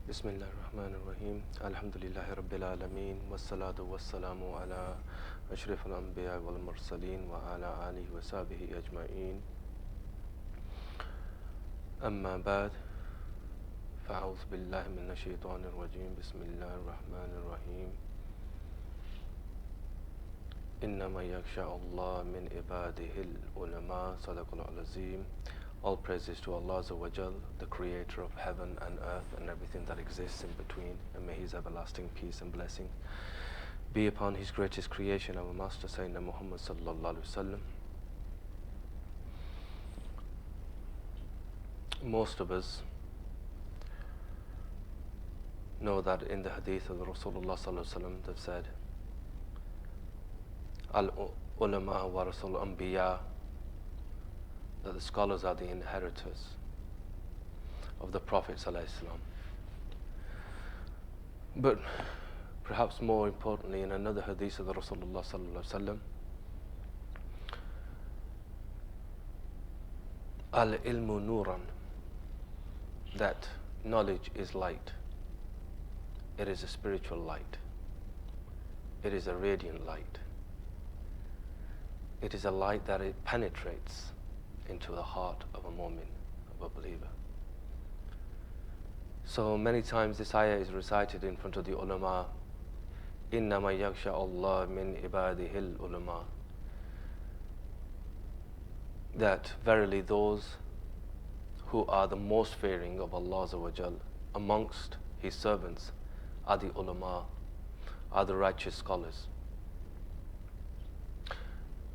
Bismillah ar-Rahman ar-Rahim. Alhamdulillahi Rabbil Alameen. Wassalatu wassalamu ala ashraf al-anbiya wal mursaleen wa ala alihi wa sahbihi ajma'een. Amma ba'd. Fa'udhu billahi minash shaitanir rajim. Bismillah ar-Rahman ar-Rahim. Innama yakhsha Allah min ibadihi al-ulama. Sadaqallahu al-azim. All praises to Allah Azza wa Jal, the creator of heaven and earth and everything that exists in between, and may His everlasting peace and blessing be upon His greatest creation, our Master Sayyidina Muhammad sallallahu alaihi wasallam. Most of us know that in the hadith of Rasulullah sallallahu alaihi wasallam they've said, Al-ulama wa rasul anbiya, that the scholars are the inheritors of the Prophet ﷺ. But perhaps more importantly, in another hadith of the Rasulullah ﷺ, al-ilmu nuran, that knowledge is light. It is a spiritual light. It is a radiant light. It is a light that it penetrates into the heart of a mu'min, of a believer. So many times this ayah is recited in front of the ulama, إِنَّمَا يَخْشَى اللَّهَ مِنْ عِبَادِهِ الْعُلَمَاءِ, that verily those who are the most fearing of Allah Azza wa Jal amongst His servants are the ulama, are the righteous scholars.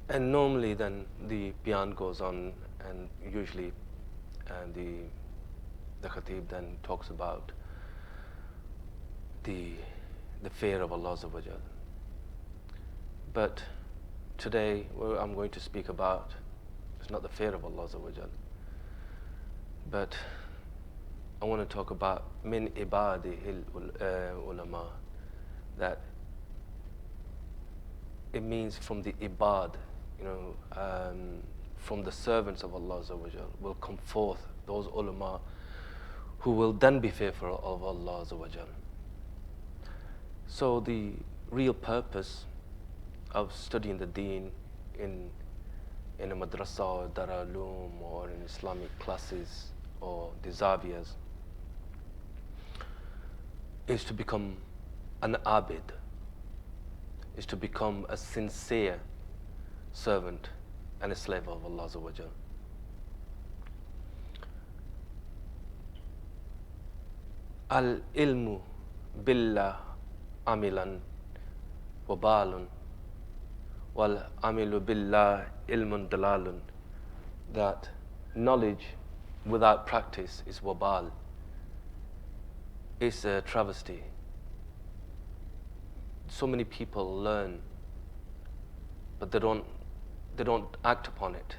And normally then the bayan goes on, and usually the khatib then talks about the fear of Allah Azza wa Jal. But today what I'm going to speak about is not the fear of Allah Azza wa Jal, but I want to talk about min ibadihil ulama, that it means from the ibad, from the servants of Allah Azza wa Jal will come forth those ulama who will then be fearful of Allah Azza wa Jal. So the real purpose of studying the deen in a madrasa or daraloom or in Islamic classes or the zaviyas is to become an abid, is to become a sincere servant and a slave of Allah Azza wa Jal. Al-ilmu billah amilan wa balun wal amilu billah ilmun dalalun, that knowledge without practice is wabal. It's a travesty. So many people learn, but they don't act upon it,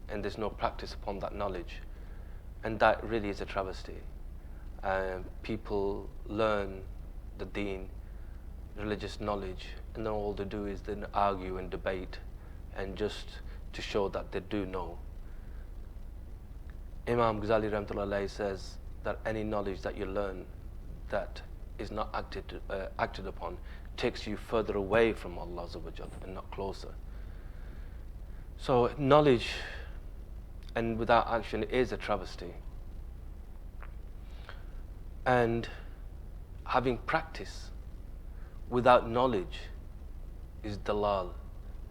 and there's no practice upon that knowledge, and that really is a travesty. People learn the deen, religious knowledge, and then all they do is then argue and debate, and just to show that they do know. Imam Ghazali Rahmatullah Alayhi says that any knowledge that you learn that is not acted upon takes you further away from Allah Azza wa Jal and not closer. So knowledge and without action is a travesty. And having practice without knowledge is dalal.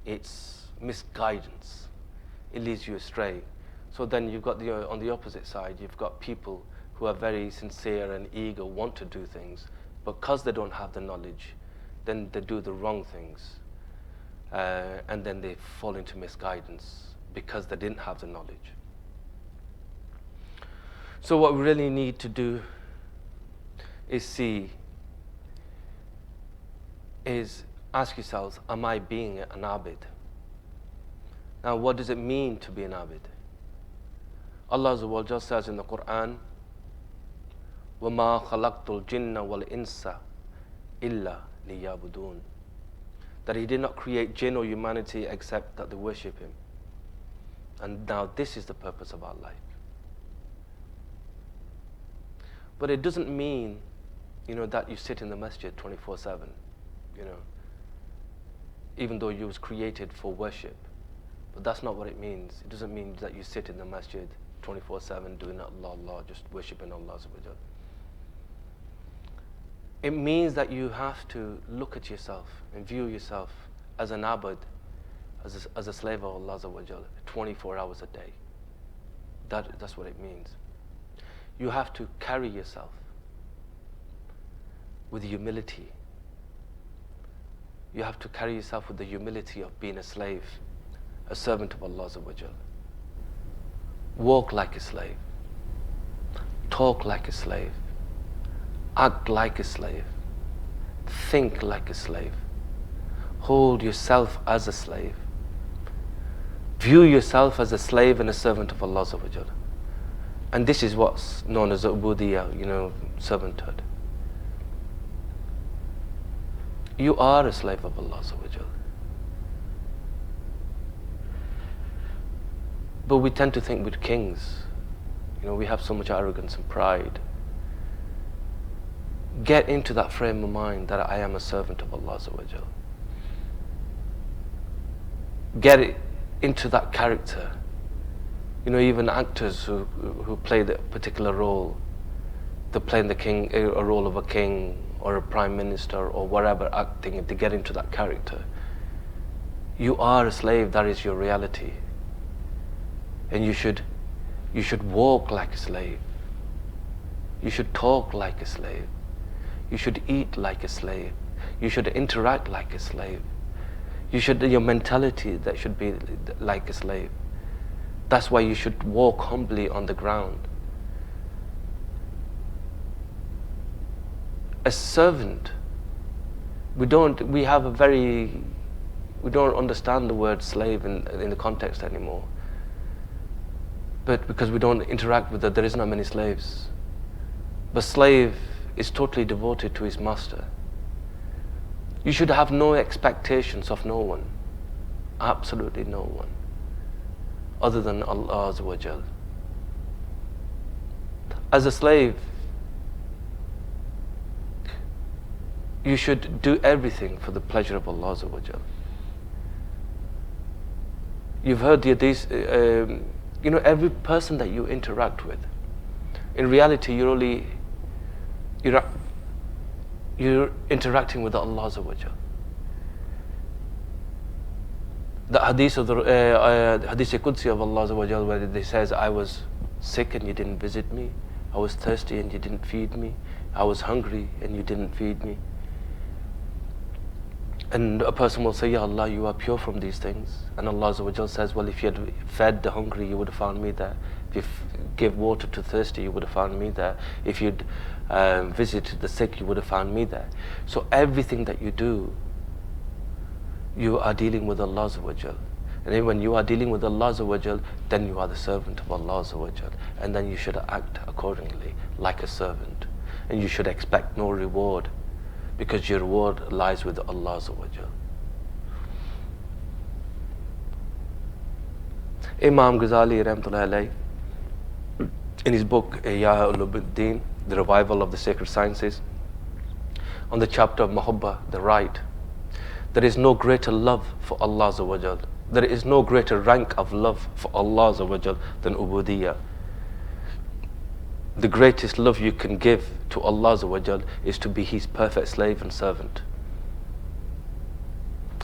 It's misguidance. It leads you astray. So then you've got on the opposite side, you've got people who are very sincere and eager, want to do things, but because they don't have the knowledge, then they do the wrong things. And then they fall into misguidance because they didn't have the knowledge. So what we really need to do is ask yourselves, am I being an abid? Now what does it mean to be an abid? Allah Azza wa Jal says in the Quran, وَمَا خَلَقْتُ الْجِنَّ وَالْإِنسَ إِلَّا لِيَعْبُدُونَ, that He did not create jinn or humanity except that they worship Him. And now this is the purpose of our life. But it doesn't mean, that you sit in the masjid 24/7, even though you was created for worship. But that's not what it means. It doesn't mean that you sit in the masjid 24/7 doing Allah, Allah, just worshipping Allah. It means that you have to look at yourself and view yourself as an abad, as a slave of Allah 24 hours a day. That's what it means. You have to carry yourself with humility. You have to carry yourself with the humility of being a slave, a servant of Allah. Walk like a slave. Talk like a slave. Act like a slave. Think like a slave. Hold yourself as a slave. View yourself as a slave and a servant of Allah. And this is what's known as ubudiyya, servanthood. You are a slave of Allah. But we tend to think with kings, we have so much arrogance and pride. Get into that frame of mind that I am a servant of Allah. Get into that character. Even actors who play that particular role, they're playing a role of a king or a prime minister or whatever, acting, if they get into that character. You are a slave, that is your reality. And you should walk like a slave. You should talk like a slave. You should eat like a slave. You should interact like a slave. Your mentality that should be like a slave. That's why you should walk humbly on the ground. A servant, we don't understand the word slave in the context anymore. But because we don't interact with it, there is not many slaves. But slave is totally devoted to his master. You should have no expectations of no one, absolutely no one, other than Allah Azza wa Jal. As a slave, you should do everything for the pleasure of Allah Azza wa Jal. You've heard the hadith, every person that you interact with, in reality you're interacting with Allah Azza wa Jal. The hadith of the hadith Qudsi of Allah Azza wa Jal, where it says, I was sick and you didn't visit me, I was thirsty and you didn't feed me, I was hungry and you didn't feed me. And a person will say, Ya Allah, you are pure from these things. And Allah Azza wa Jal says, well, if you had fed the hungry, you would have found me there. If you gave water to thirsty, you would have found me there. If you'd visited the sick, you would have found me there. So everything that you do, you are dealing with Allah Azza wa Jal. And then when you are dealing with Allah Azza wa Jal, then you are the servant of Allah Azza wa Jal. And then you should act accordingly, like a servant. And you should expect no reward, because your reward lies with Allah Azza wa Jal. Imam Ghazali Rahmatullahi Alayhi, in his book Ihya Ulumuddin, The Revival of the Sacred Sciences, on the chapter of Muhabba, the right, there is no greater love for Allah Azza wa Jal. There is no greater rank of love for Allah Azza wa Jal than ubudiyya. The greatest love you can give to Allah Azza wa Jal is to be His perfect slave and servant.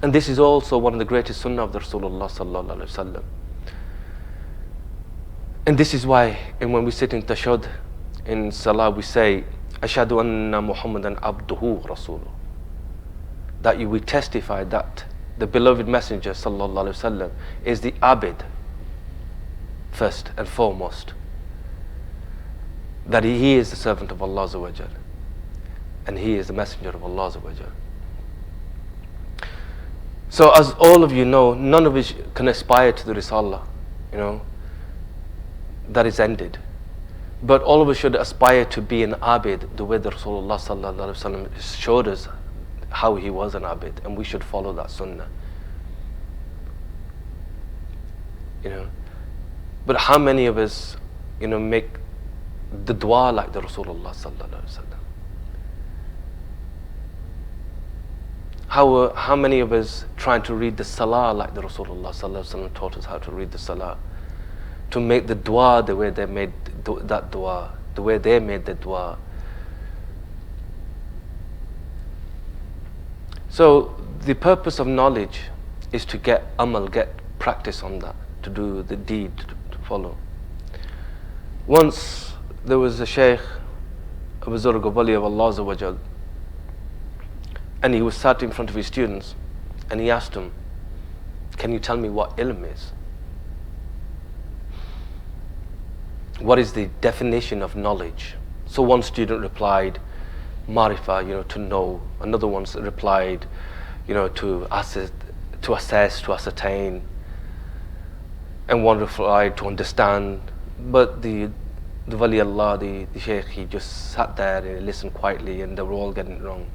And this is also one of the greatest sunnah of the Rasulullah sallallahu alaihi wasallam. And this is why, and when we sit in tashahhud in salah, we say, Ashhadu anna Muhammadan abduhu rasuluh. That we testify that the beloved Messenger sallallahu alaihi wasallam is the abid, first and foremost. That he is the servant of Allah Azza wa Jal, and he is the messenger of Allah Azza wa Jal. So as all of you know, none of us can aspire to the Risalah, that is ended. But all of us should aspire to be an abid, the way the Rasulullah sallallahu alaihi wasallam showed us how he was an abid, and we should follow that sunnah. But how many of us, make the dua like the Rasulullah sallallahu alaihi wasallam? How many of us trying to read the salah like the Rasulullah sallallahu alaihi wasallam taught us how to read the salah? To make the dua the way they made that dua, the way they made the dua. So the purpose of knowledge is to get amal, get practice on that, to do the deed, to follow. Once there was a Shaykh, a Buzurg, a wali of Allah Azza wa Jal, and he was sat in front of his students, and he asked them, can you tell me what ilm is? What is the definition of knowledge? So one student replied, Marifa, to know. Another one replied, to assess, to ascertain. And one replied, to understand. But the Wali Allah, the Shaykh, he just sat there and listened quietly, and they were all getting it wrong.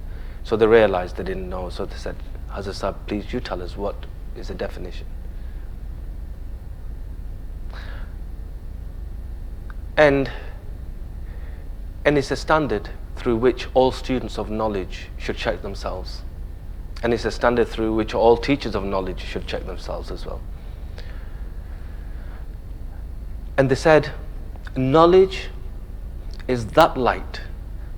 So they realized they didn't know. So they said, Hazrat Sahib, please you tell us what is the definition. And it's a standard through which all students of knowledge should check themselves. And it's a standard through which all teachers of knowledge should check themselves as well. And they said, knowledge is that light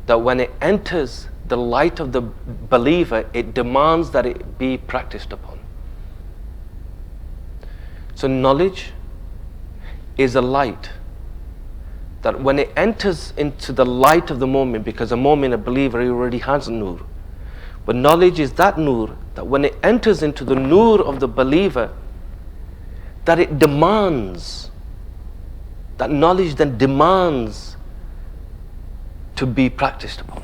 that when it enters the light of the believer, it demands that it be practiced upon. So knowledge is a light that when it enters into the light of the moment, because a moment, a believer, he already has nur. But knowledge is that nur, that when it enters into the nur of the believer, that it demands, that knowledge then demands to be practiced upon.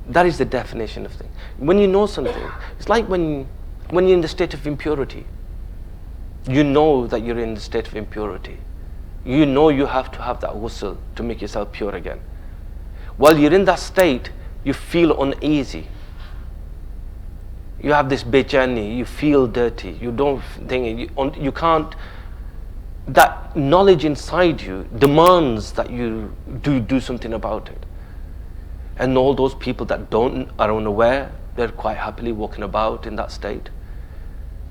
That is the definition of thing. When you know something, it's like when you're in the state of impurity. You know that you're in the state of impurity. You know you have to have that ghusl to make yourself pure again. While you're in that state, you feel uneasy. You have this bejani, you feel dirty. You don't think, you can't, that knowledge inside you demands that you do something about it. And all those people that are unaware, they're quite happily walking about in that state.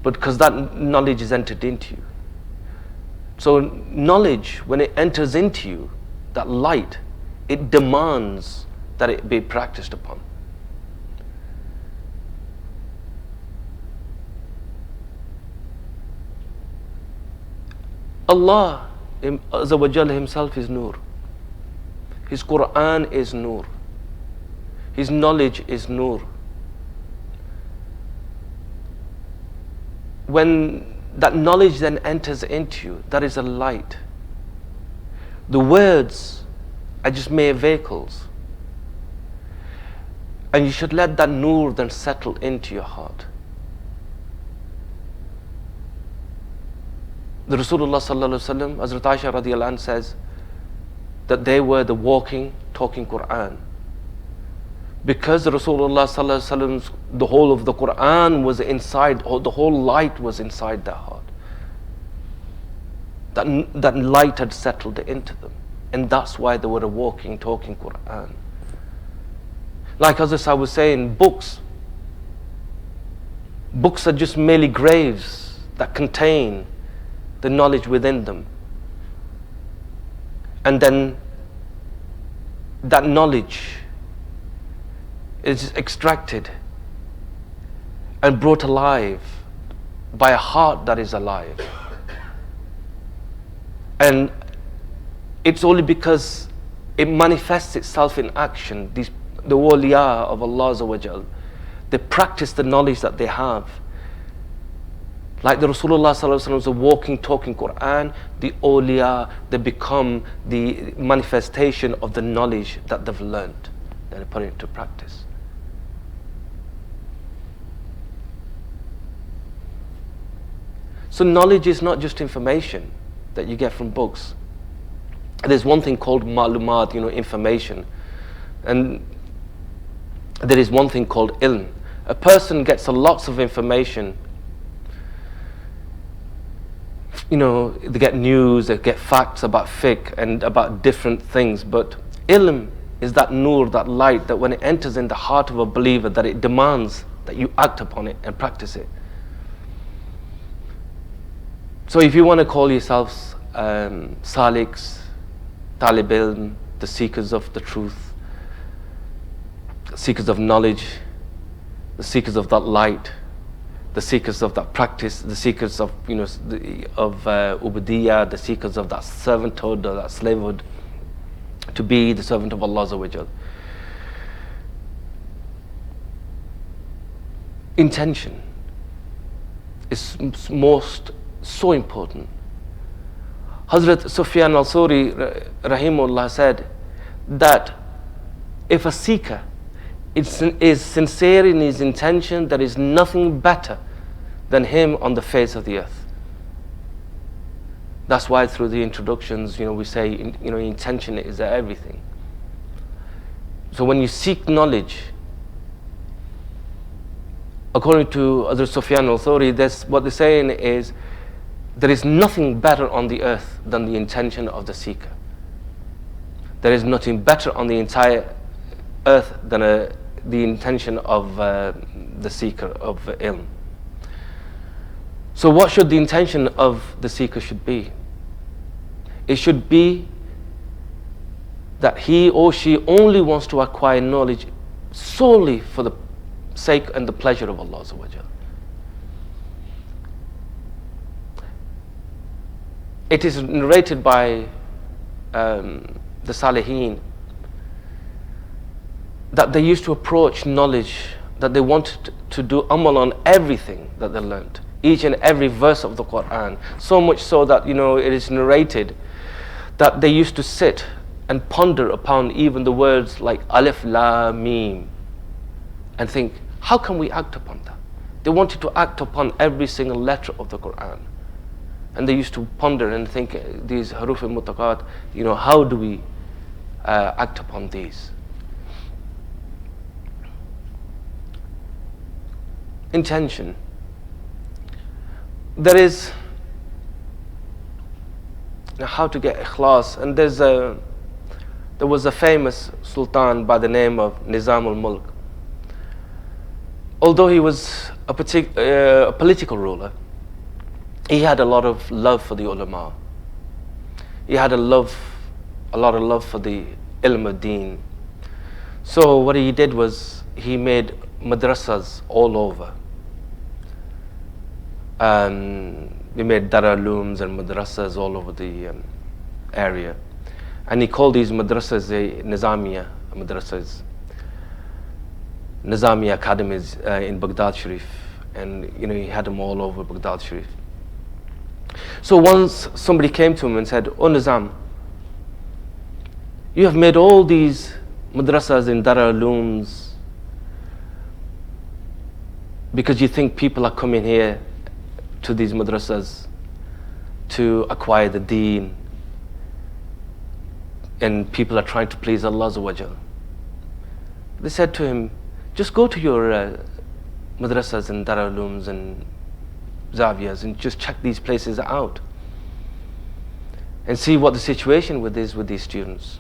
But because that knowledge is entered into you. So knowledge, when it enters into you, that light, it demands that it be practiced upon. Allah Azza wa Jalla himself is nur. His Quran is nur. His knowledge is nur. When that knowledge then enters into you, that is a light. The words are just mere vehicles. And you should let that nur then settle into your heart. The Rasulullah sallallahu alaihi wasallam, Hazrat Aisha radiallahu anha says that they were the walking, talking Quran. Because the Rasulullah sallallahu alaihi wasallam's, the whole of the Quran was inside, or the whole light was inside their heart. That light had settled into them. And that's why they were a walking, talking Quran. Like as I was saying, books are just merely graves that contain the knowledge within them. And then that knowledge is extracted and brought alive by a heart that is alive. And it's only because it manifests itself in action. The awliya of Allah Azza wa Jal, they practice the knowledge that they have. Like the Rasulullah sallallahu alaihi wasallam was a walking, talking Quran, the awliya, they become the manifestation of the knowledge that they've learned. They put it into practice. So knowledge is not just information that you get from books. There's one thing called ma'lumat, information. And there is one thing called ilm. A person gets lots of information they get news, they get facts about fiqh and about different things, but ilm is that nur, that light, that when it enters in the heart of a believer, that it demands that you act upon it and practice it. So if you want to call yourselves saliks, talib ilm, the seekers of the truth, the seekers of knowledge, the seekers of that light, the seekers of that practice, the seekers of ubudiyah, the seekers of that servanthood or that slavehood, to be the servant of Allah Azza wa Jal. Intention is so important. Hazrat Sufyan al-Thawri rahimahullah said that if a seeker is sincere in his intention, there is nothing better than him on the face of the earth. That's why through the introductions, we say, intention is everything. So when you seek knowledge, according to Hazrat Sufyan al-Thawri, what they're saying is, there is nothing better on the earth than the intention of the seeker. There is nothing better on the entire earth than the intention of the seeker of ilm. So what should the intention of the seeker should be? It should be that he or she only wants to acquire knowledge solely for the sake and the pleasure of Allah Azza wa Jal. It is narrated by the Salihin that they used to approach knowledge, that they wanted to do amal on everything that they learnt, each and every verse of the Quran, so much so that it is narrated that they used to sit and ponder upon even the words like alif, la, mim, and think, how can we act upon that? They wanted to act upon every single letter of the Quran. And they used to ponder and think, these haruf al-mutaqat, how do we act upon these? Intention. There is how to get ikhlas, and there was a famous sultan by the name of Nizam al-Mulk. Although he was a political ruler, he had a lot of love for the ulama. He had a lot of love for the ilm ad-deen. So what he did was he made madrasas all over. He made darulooms and madrasas all over the area. And he called these madrasas Nizamiya madrasas, Nizamiya academies in Baghdad Sharif. And he had them all over Baghdad Sharif. So once somebody came to him and said, "Oh Nizam, you have made all these madrasas in darulooms because you think people are coming here to these madrasas to acquire the deen, and people are trying to please Allah Azza wa Jal." They said to him, just go to your madrasas and darulooms and zaviyas and just check these places out and see what the situation is with these students.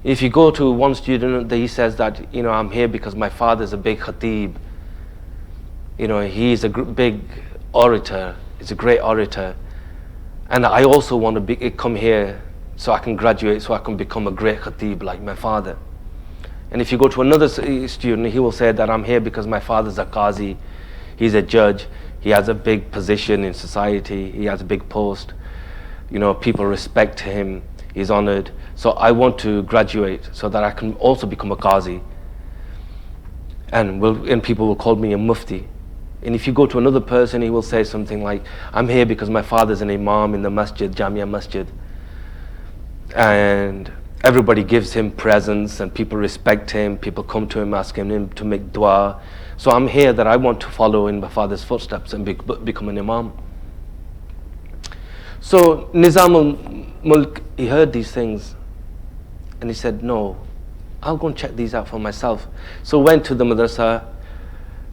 If you go to one student, he says that, I'm here because my father's a big khatib. He's a big orator. He's a great orator. And I also want to come here so I can graduate, so I can become a great khatib like my father. And if you go to another student, he will say that I'm here because my father's a qazi. He's a judge. He has a big position in society. He has a big post. People respect him. He's honored. So I want to graduate so that I can also become a qazi. And people will call me a mufti. And if you go to another person, he will say something like, I'm here because my father's an imam in the masjid, Jamia Masjid. And everybody gives him presents and people respect him. People come to him asking him to make dua. So I'm here that I want to follow in my father's footsteps and become an imam. So Nizam al-Mulk, he heard these things and he said, no, I'll go and check these out for myself. So went to the madrasa,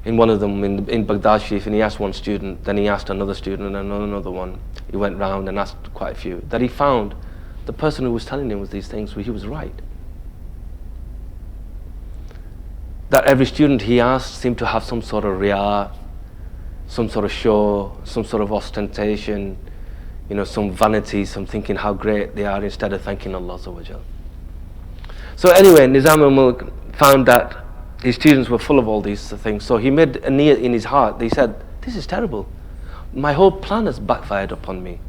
in one of them in Baghdad Sharif, and he asked one student, then he asked another student and another one. he went round and asked quite a few, that he found the person who was telling him these things, he was right. That every student he asked seemed to have some sort of riyā, some sort of show, some sort of ostentation, some vanity, some thinking how great they are instead of thanking Allah Azza wa Jal. So anyway, Nizam al-Mulk found that his students were full of all these things, so he made a niyat in his heart. He said, this is terrible. My whole plan has backfired upon me.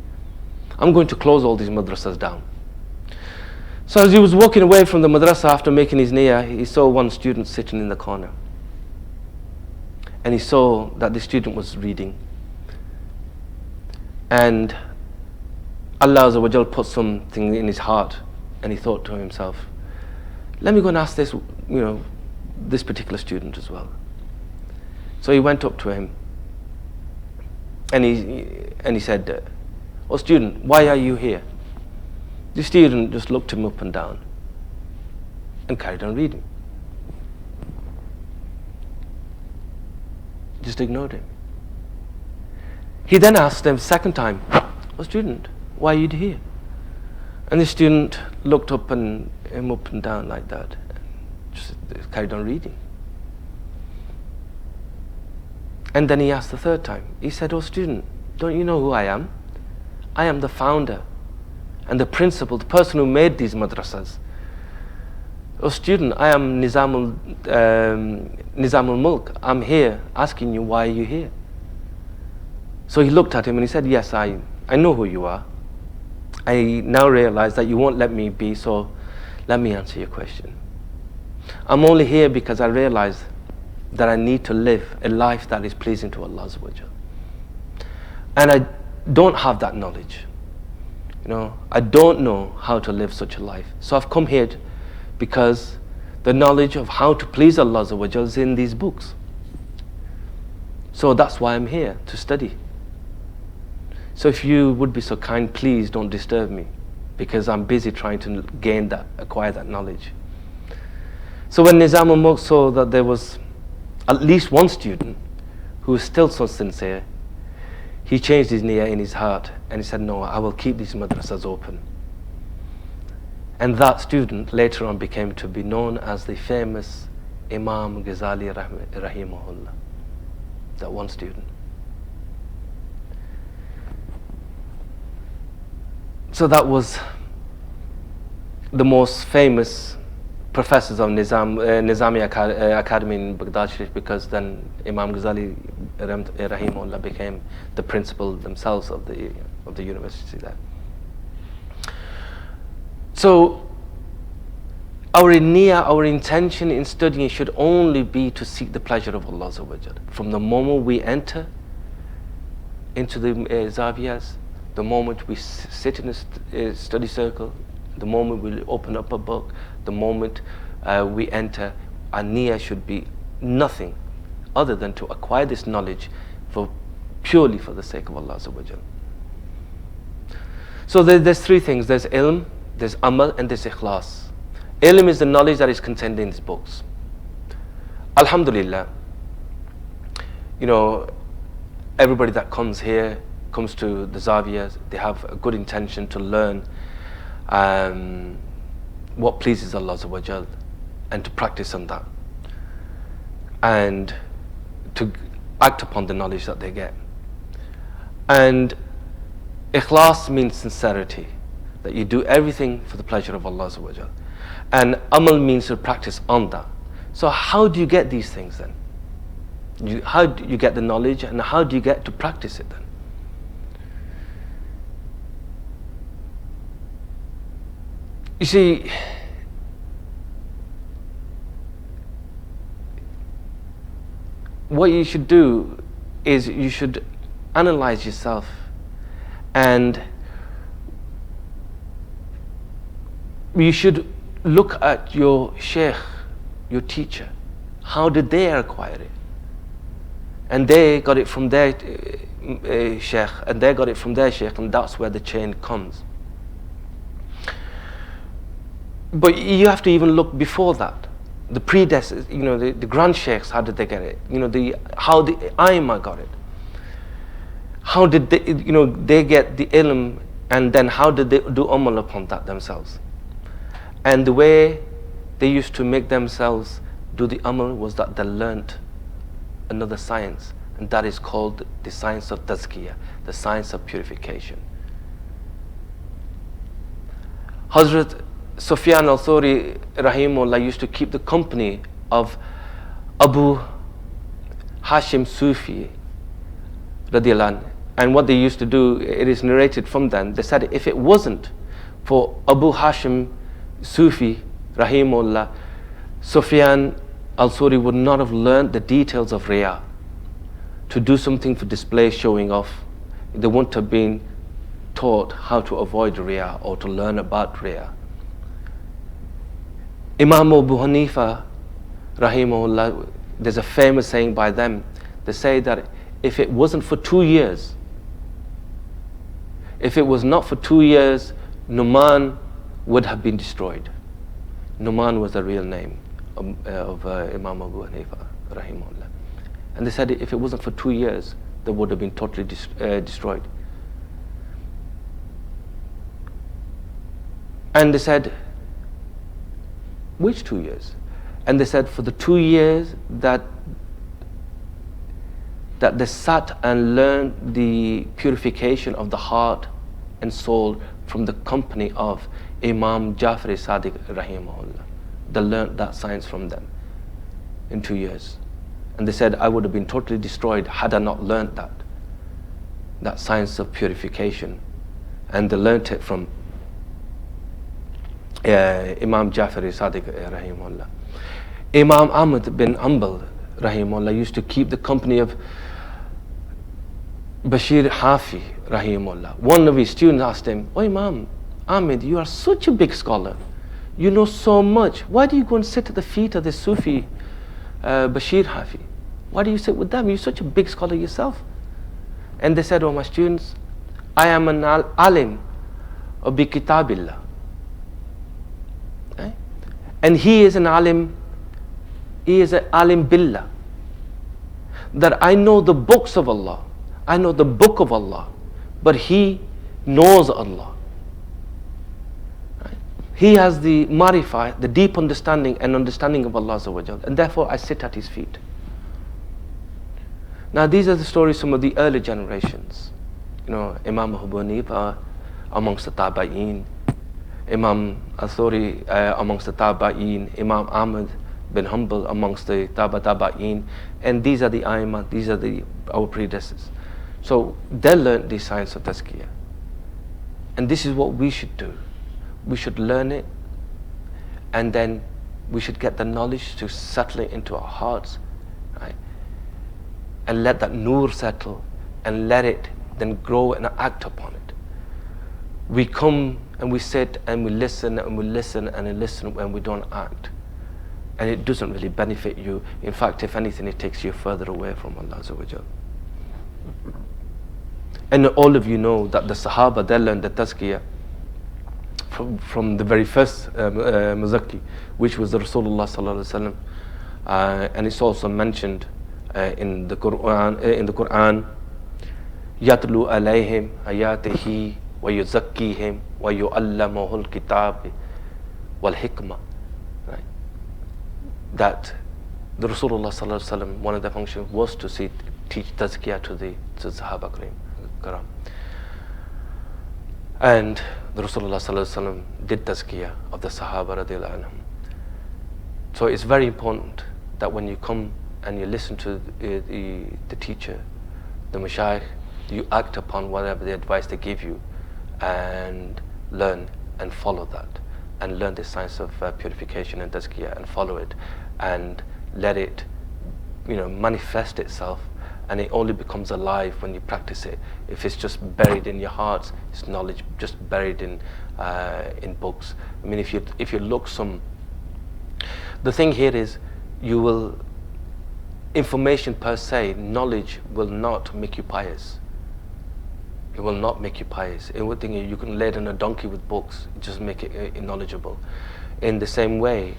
I'm going to close all these madrasas down. So as he was walking away from the madrasa after making his niyyah, he saw one student sitting in the corner. And he saw that the student was reading. And Allah Azza wa Jal put something in his heart, and he thought to himself, let me go and ask this, this particular student as well. So he went up to him, and he said, oh student, why are you here? The student just looked him up and down and carried on reading. Just ignored him. He then asked him second time, oh student, why are you here? And the student looked up and him up and down like that, just carried on reading. And then he asked the third time. He said, oh student, don't you know who I am? I am the founder and the principal, the person who made these madrasas. Oh student, I am Nizam al-Mulk. I'm here asking you, why are you here? So he looked at him and he said, yes, I know who you are. I now realize that you won't let me be, so let me answer your question. I'm only here because I realize that I need to live a life that is pleasing to Allah Azza wa Jal. And I don't have that knowledge. I don't know how to live such a life. So I've come here because the knowledge of how to please Allah Azza wa Jal is in these books. So that's why I'm here, to study. So if you would be so kind, please don't disturb me, because I'm busy trying to acquire that knowledge. So when Nizam al-Mulk saw that there was at least one student who was still so sincere, he changed his niyyah in his heart and he said, no, I will keep these madrasas open. And that student later on became to be known as the famous Imam Ghazali rahimahullah. That one student. So that was the most famous professors of Nizami Academy in Baghdad Sharif, because then Imam Ghazali rahimahullah became the principal themselves of the university there. So our niyyah, our intention in studying should only be to seek the pleasure of Allah Azza wa Jal. From the moment we enter into the zaviyas, the moment we sit in a study circle, the moment we open up a book, the moment we enter, our niyyah should be nothing other than to acquire this knowledge purely for the sake of Allah Azza wa Jal. So there's three things. There's ilm, there's amal, and there's ikhlas. Ilm is the knowledge that is contained in these books. Alhamdulillah, everybody that comes here, comes to the Zaviyas, they have a good intention to learn what pleases Allah Azza wa Jal and to practice on that and to act upon the knowledge that they get. And ikhlas means sincerity, that you do everything for the pleasure of Allah Azza wa Jal. And amal means to practice on that. So how do you get these things then? How do you get the knowledge, and how do you get to practice it then? You see, what you should do is you should analyze yourself, and you should look at your sheikh, your teacher. How did they acquire it? And they got it from their sheikh, and they got it from their sheikh, and that's where the chain comes. But you have to even look before that. The predecessors, the grand sheikhs, how did they get it? How the Aima got it. how did they, they get the ilm, and then how did they do amal upon that themselves? And the way they used to make themselves do the amal was that they learnt another science, and that is called the science of tazkiyah, the science of purification. Hazrat Sufyan al-Thawri rahimahullah used to keep the company of Abu Hashim Sufi radiallahu anhu. And what they used to do, it is narrated from them, they said if it wasn't for Abu Hashim Sufi rahimahullah, Sufyan al-Thawri would not have learned the details of Riya. To do something for display, showing off, they wouldn't have been taught how to avoid Riya or to learn about Riya. Imam Abu Hanifa rahimahullah, there's a famous saying by them. They say that if it wasn't for 2 years, if it was not for 2 years, Numan would have been destroyed. Numan was the real name of Imam Abu Hanifa rahimahullah. And they said if it wasn't for 2 years, they would have been totally destroyed. And they said, which 2 years? And they said for the 2 years that they sat and learned the purification of the heart and soul from the company of Imam Jafri Sadiq rahimahullah. They learned that science from them in 2 years. And they said I would have been totally destroyed had I not learned that science of purification. And they learnt it from Imam Jafri Sadiq rahimahullah. Imam Ahmad bin Hanbal rahimahullah used to keep the company of Bashir Hafi rahimahullah. One of his students asked him, "Oh Imam Ahmed, you are such a big scholar. You know so much. Why do you go and sit at the feet of the Sufi Bashir Hafi? Why do you sit with them? You're such a big scholar yourself." And they said, "Oh my students, I am an alim of bi kitabillah." Okay? And he is an alim, he is an alim billah. That I know the books of Allah, I know the book of Allah, but he knows Allah. Right? He has the marifah, the deep understanding and understanding of Allah Azza wa Jal, and therefore I sit at his feet. Now these are the stories of some of the early generations. Imam Abu Hanifa amongst the Tabi'een, Imam al-Thawri amongst the Tabi'een, Imam Ahmad bin Hanbal amongst the Tabi'een, and these are the Aimah, these are our predecessors. So they learned the science of tazkiyah. And this is what we should do. We should learn it, and then we should get the knowledge to settle it into our hearts, right? And let that nur settle, and let it then grow and act upon it. We come and we sit and we listen and we listen and we listen and we don't act. And it doesn't really benefit you. In fact, if anything, it takes you further away from Allah Azza wa Jal. And all of you know that the Sahaba, they learned the tazkiyah from the very first Muzakki, which was the Rasulullah Sallallahu Alaihi Wasallam. And it's also mentioned in the Quran, يَتْلُو عَلَيْهِمْ آيَاتِهِ وَيُزَكِّيهِمْ وَيُعَلَّمُهُ الْكِتَابِ وَالْحِكْمَةِ. Right? That the Rasulullah Sallallahu Alaihi Wasallam, one of their functions was to teach tazkiyah to the Sahaba Karam. And the Rasulullah Sallallahu Alaihi Wasallam did tazkiyah of the Sahaba radiallahu anhum. So it's very important that when you come and you listen to the teacher, the mashayikh, you act upon whatever the advice they give you, and learn and follow that, and learn the science of purification and tazkiyah, and follow it, and let it manifest itself. And it only becomes alive when you practice it. If it's just buried in your hearts, it's knowledge just buried in books. I mean, if you look the thing here is, information per se, knowledge will not make you pious. It will not make you pious. It would think you can laden a donkey with books, just make it knowledgeable. In the same way,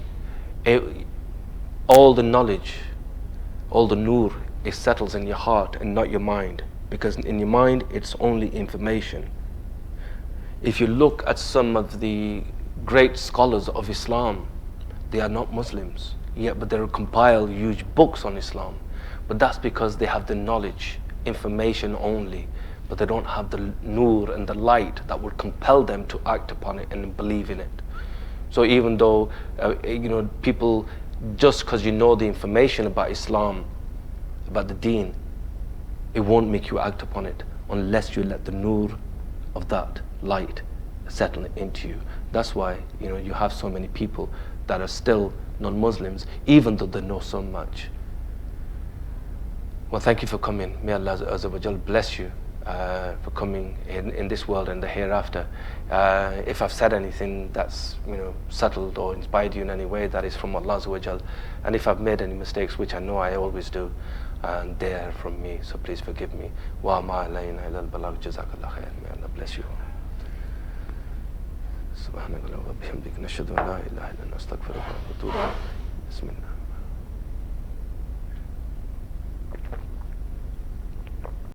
all the knowledge, all the nur, it settles in your heart and not your mind. because in your mind it's only information. If you look at some of the great scholars of Islam, they are not Muslims, yet but they compile huge books on Islam. But that's because they have the knowledge, information only, but they don't have the nur and the light that would compel them to act upon it and believe in it. So even though people, just because you know the information about Islam, about the deen, it won't make you act upon it unless you let the nur of that light settle into you. That's why you have so many people that are still non-Muslims, even though they know so much. Well, thank you for coming. May Allah Azza wa Jal bless you for coming in this world and the hereafter. If I've said anything that's settled or inspired you in any way, that is from Allah Azza wa Jal. And if I've made any mistakes, which I know I always do, and they are from me, so please forgive me. Wa ma alayna illa al-balagh. Jazakallah khair. May Allah bless you. سبحانك اللهم وبحمدك نشهد أن لا إله إلا أنت نستغفرك ونتوب إليك. بسم الله.